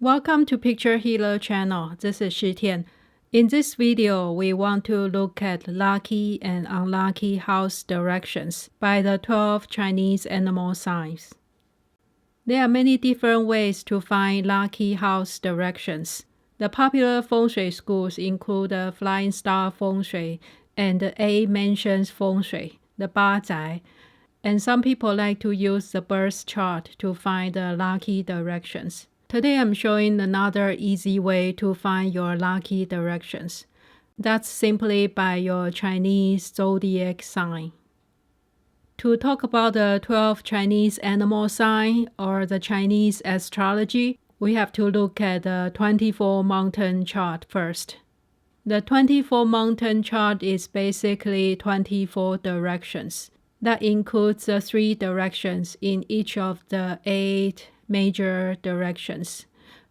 Welcome to Picture Healer channel. This is Shi Tian. In this video, we want to look at lucky and unlucky house directions by the 12 Chinese animal signs. There are many different ways to find lucky house directions. The popular Feng Shui schools include the Flying Star Feng Shui and the 8 Mansions Feng Shui, the Ba Zai, and some people like to use the birth chart to find the lucky directions. Today I'm showing another easy way to find your lucky directions. That's simply by your Chinese zodiac sign. To talk about the 12 Chinese animal sign or the Chinese astrology, we have to look at the 24 mountain chart first. The 24 mountain chart is basically 24 directions. That includes the 3 directions in each of the 8 major directions.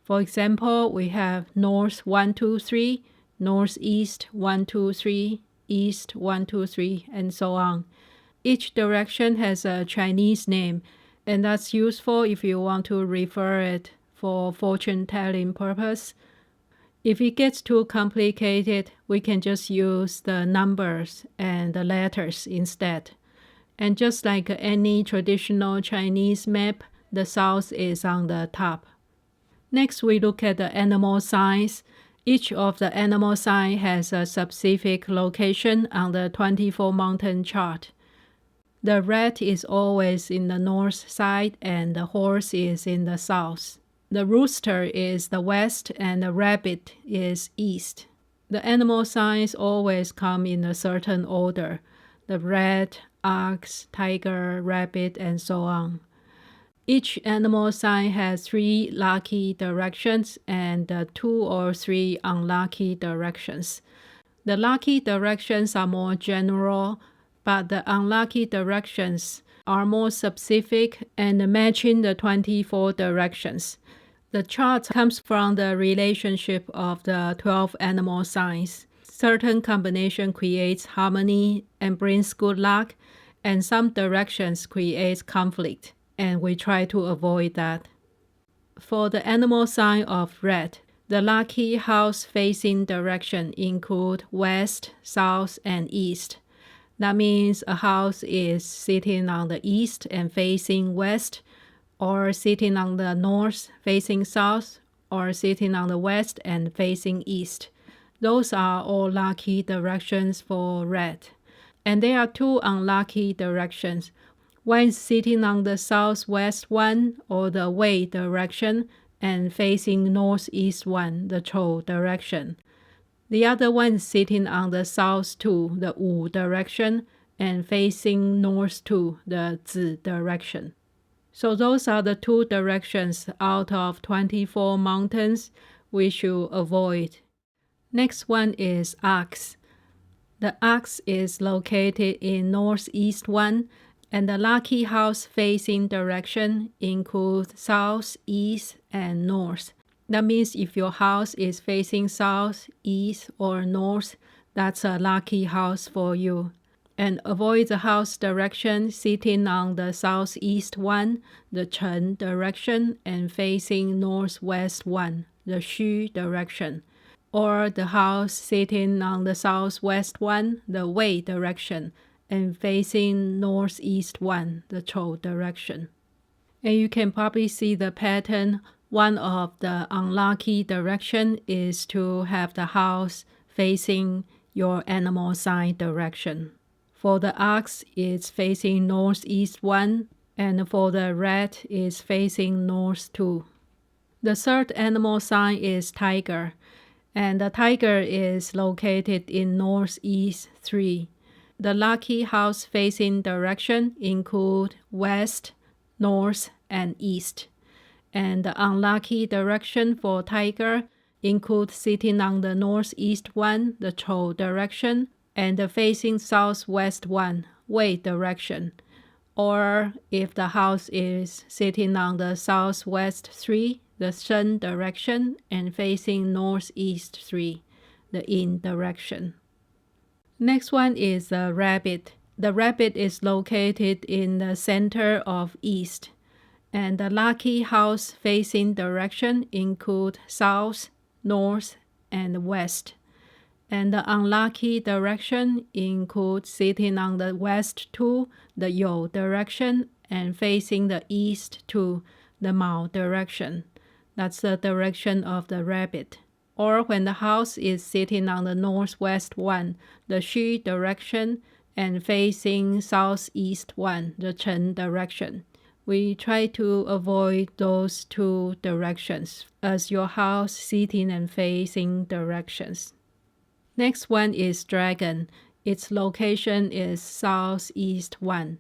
For example, we have north 1, 2, 3, northeast 1, 2, 3, east 1, 2, 3, and so on. Each direction has a Chinese name, and that's useful if you want to refer it for fortune-telling purpose. If it gets too complicated, we can just use the numbers and the letters instead. And just like any traditional Chinese map, the south is on the top. Next, we look at the animal signs. Each of the animal sign has a specific location on the 24 mountain chart. The rat is always in the north side and the horse is in the south. The rooster is the west and the rabbit is east. The animal signs always come in a certain order. The rat, ox, tiger, rabbit, and so on. Each animal sign has 3 lucky directions and 2 or 3 unlucky directions. The lucky directions are more general, but the unlucky directions are more specific and matching the 24 directions. The chart comes from the relationship of the 12 animal signs. Certain combination creates harmony and brings good luck, and some directions create conflict, and we try to avoid that. For the animal sign of rat, the lucky house facing direction include west, south, and east. That means a house is sitting on the east and facing west, or sitting on the north facing south, or sitting on the west and facing east. Those are all lucky directions for rat. And there are 2 unlucky directions. One is sitting on the southwest one, or the Wei direction, and facing northeast one, the Chou direction. The other one is sitting on the south 2, the Wu direction, and facing north 2, the Zi direction. So those are the 2 directions out of 24 mountains we should avoid. Next one is ox. The ox is located in northeast one, and the lucky house facing direction includes south, east, and north. That means if your house is facing south, east, or north, that's a lucky house for you. And avoid the house direction sitting on the southeast one, the Chen direction, and facing northwest one, the Xu direction. Or the house sitting on the southwest one, the Wei direction, and facing northeast one, the Chou direction. And you can probably see the pattern. One of the unlucky direction is to have the house facing your animal sign direction. For the ox, it's facing northeast one, and for the rat, it's facing north 2. The third animal sign is tiger, and the tiger is located in northeast 3. The lucky house facing direction include west, north, and east. And the unlucky direction for tiger include sitting on the northeast one, the Chou direction, and the facing southwest one, Wei direction. Or if the house is sitting on the southwest 3, the Shen direction, and facing northeast 3, the Yin direction. Next one is the rabbit. The rabbit is located in the center of east. And the lucky house facing direction include south, north, and west. And the unlucky direction includes sitting on the west to the you direction and facing the east to the Mao direction. That's the direction of the rabbit. Or when the house is sitting on the northwest one, the Xu direction, and facing southeast one, the Chen direction. We try to avoid those two directions as your house sitting and facing directions. Next one is dragon. Its location is southeast one.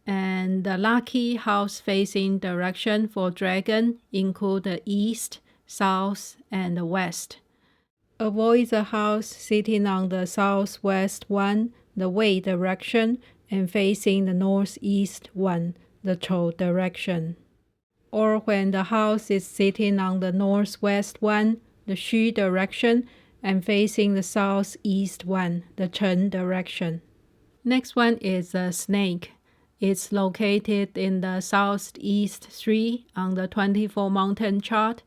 And the lucky house facing direction for dragon include the east, south, and the west. Avoid the house sitting on the southwest one, the Wei direction, and facing the northeast one, the Chou direction. Or when the house is sitting on the northwest one, the Xu direction, and facing the southeast one, the Chen direction. Next one is a snake. It's located in the southeast 3 on the 24 mountain chart,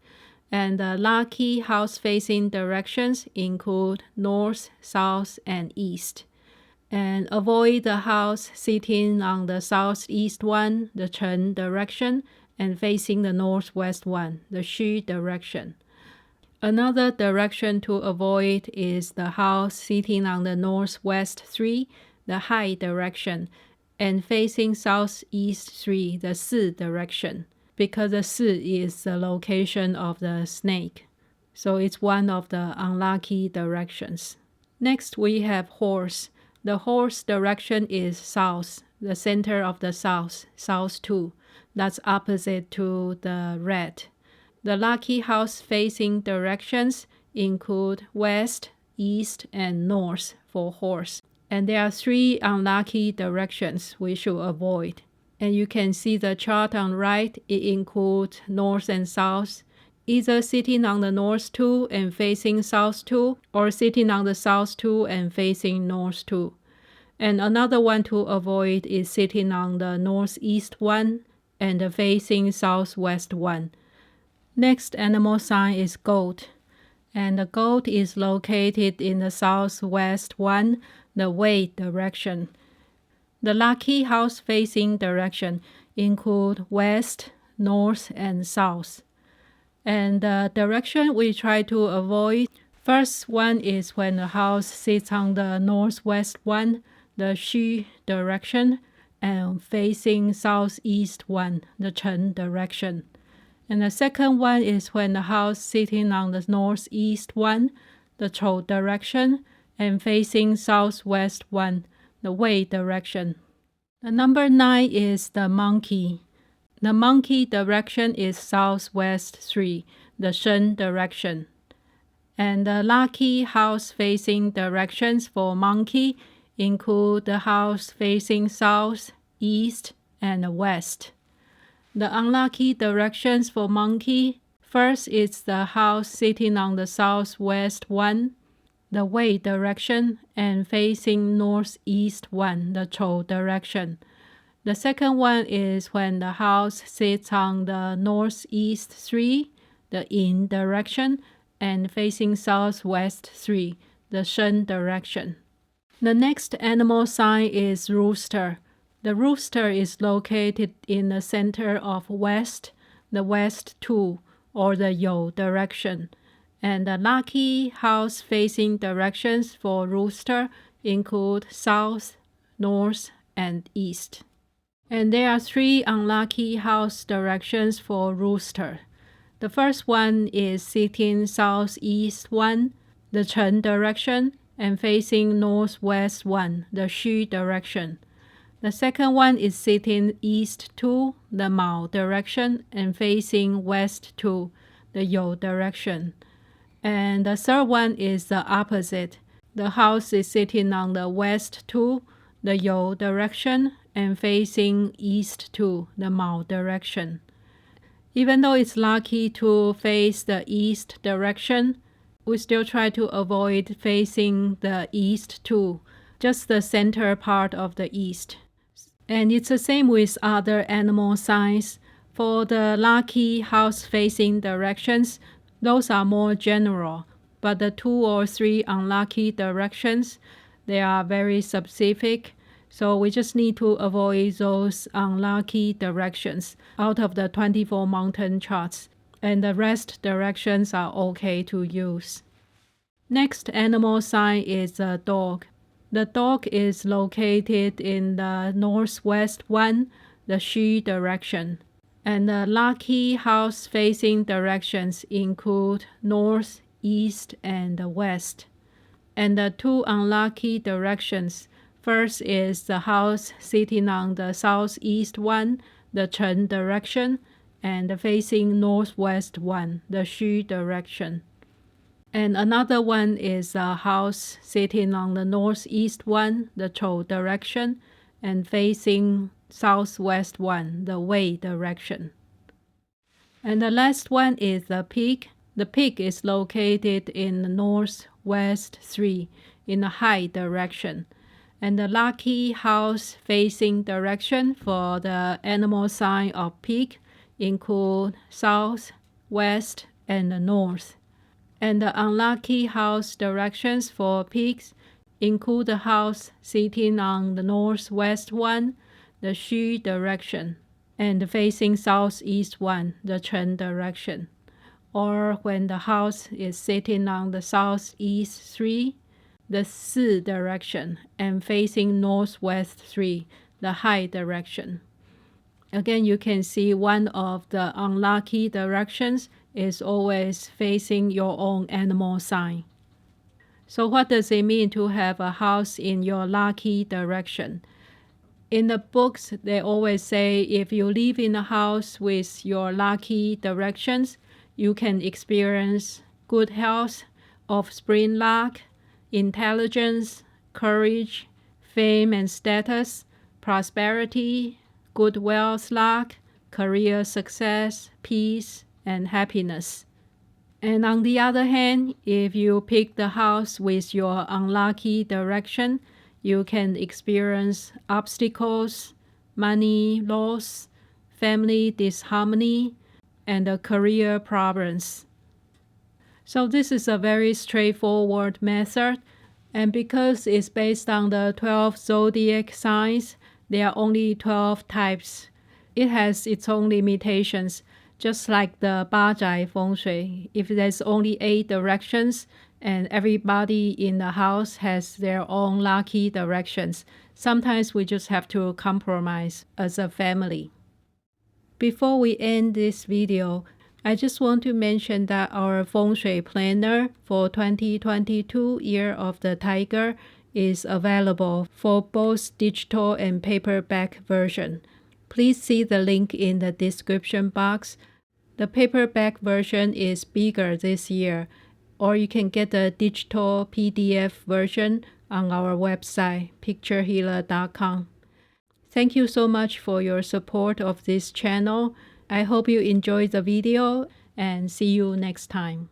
and the lucky house facing directions include north, south, and east. And avoid the house sitting on the southeast one, the Chen direction, and facing the northwest one, the Xu direction. Another direction to avoid is the house sitting on the northwest 3, the Hai direction, and facing southeast 3, the Si direction, because the Si is the location of the snake. So it's one of the unlucky directions. Next we have horse. The horse direction is south, the center of the south, south 2. That's opposite to the red. The lucky house facing directions include west, east, and north for horse. And there are 3 unlucky directions we should avoid. And you can see the chart on right, it includes north and south, either sitting on the north 2 and facing south 2, or sitting on the south 2 and facing north 2. And another one to avoid is sitting on the northeast 1 and facing southwest 1. Next animal sign is goat. And the goat is located in the southwest 1, the Wei direction. The lucky house facing direction include west, north, and south. And the direction we try to avoid, first one is when the house sits on the northwest 1, the Xu direction, and facing southeast 1, the Chen direction. And the second one is when the house sitting on the northeast 1, the Chou direction, and facing southwest 1, the Wei direction. The number 9 is the monkey. The monkey direction is southwest 3, the Shen direction. And the lucky house facing directions for monkey include the house facing south, east, and west. The unlucky directions for monkey, first is the house sitting on the southwest 1, the Wei direction, and facing northeast 1, the Chou direction. The second one is when the house sits on the northeast 3, the Yin direction, and facing southwest 3, the Shen direction. The next animal sign is rooster. The rooster is located in the center of west, the west 2, or the you direction. And the lucky house facing directions for rooster include south, north, and east. And there are 3 unlucky house directions for rooster. The first one is sitting southeast 1, the Chen direction, and facing northwest 1, the Xu direction. The second one is sitting east 2, the Mao direction, and facing west 2, the you direction. And the third one is the opposite. The house is sitting on the west 2, the you direction, and facing east 2, the Mao direction. Even though it's lucky to face the east direction, we still try to avoid facing the east 2, just the center part of the east. And it's the same with other animal signs. For the lucky house facing directions, those are more general, but the 2 or 3 unlucky directions, they are very specific. So we just need to avoid those unlucky directions out of the 24 mountain charts, and the rest directions are okay to use. Next animal sign is the dog. The dog is located in the northwest one, the Xu direction. And the lucky house facing directions include north, east, and west. And the 2 unlucky directions, first is the house sitting on the southeast one, the Chen direction, and facing northwest one, the Xu direction. And another one is a house sitting on the northeast one, the Chou direction, and facing southwest one, the Wei direction. And the last one is the pig. The pig is located in the northwest 3 in the high direction. And the lucky house facing direction for the animal sign of pig include south, west, and the north. And the unlucky house directions for pigs include the house sitting on the northwest one, the Xu direction, and facing southeast one, the Chen direction. Or when the house is sitting on the southeast 3, the Si direction, and facing northwest 3, the Hai direction. Again, you can see one of the unlucky directions is always facing your own animal sign. So what does it mean to have a house in your lucky direction? In the books, they always say if you live in a house with your lucky directions, you can experience good health, offspring luck, intelligence, courage, fame and status, prosperity, good wealth luck, career success, peace, and happiness. And on the other hand, if you pick the house with your unlucky direction, you can experience obstacles, money loss, family disharmony, and career problems. So this is a very straightforward method, and because it's based on the 12 zodiac signs, there are only 12 types. It has its own limitations, just like the Bajai Feng Shui. If there's only 8 directions and everybody in the house has their own lucky directions, sometimes we just have to compromise as a family. Before we end this video, I just want to mention that our Feng Shui planner for 2022 Year of the Tiger is available for both digital and paperback version. Please see the link in the description box. The paperback version is bigger this year, or you can get the digital PDF version on our website, picturehealer.com. Thank you so much for your support of this channel. I hope you enjoyed the video and see you next time.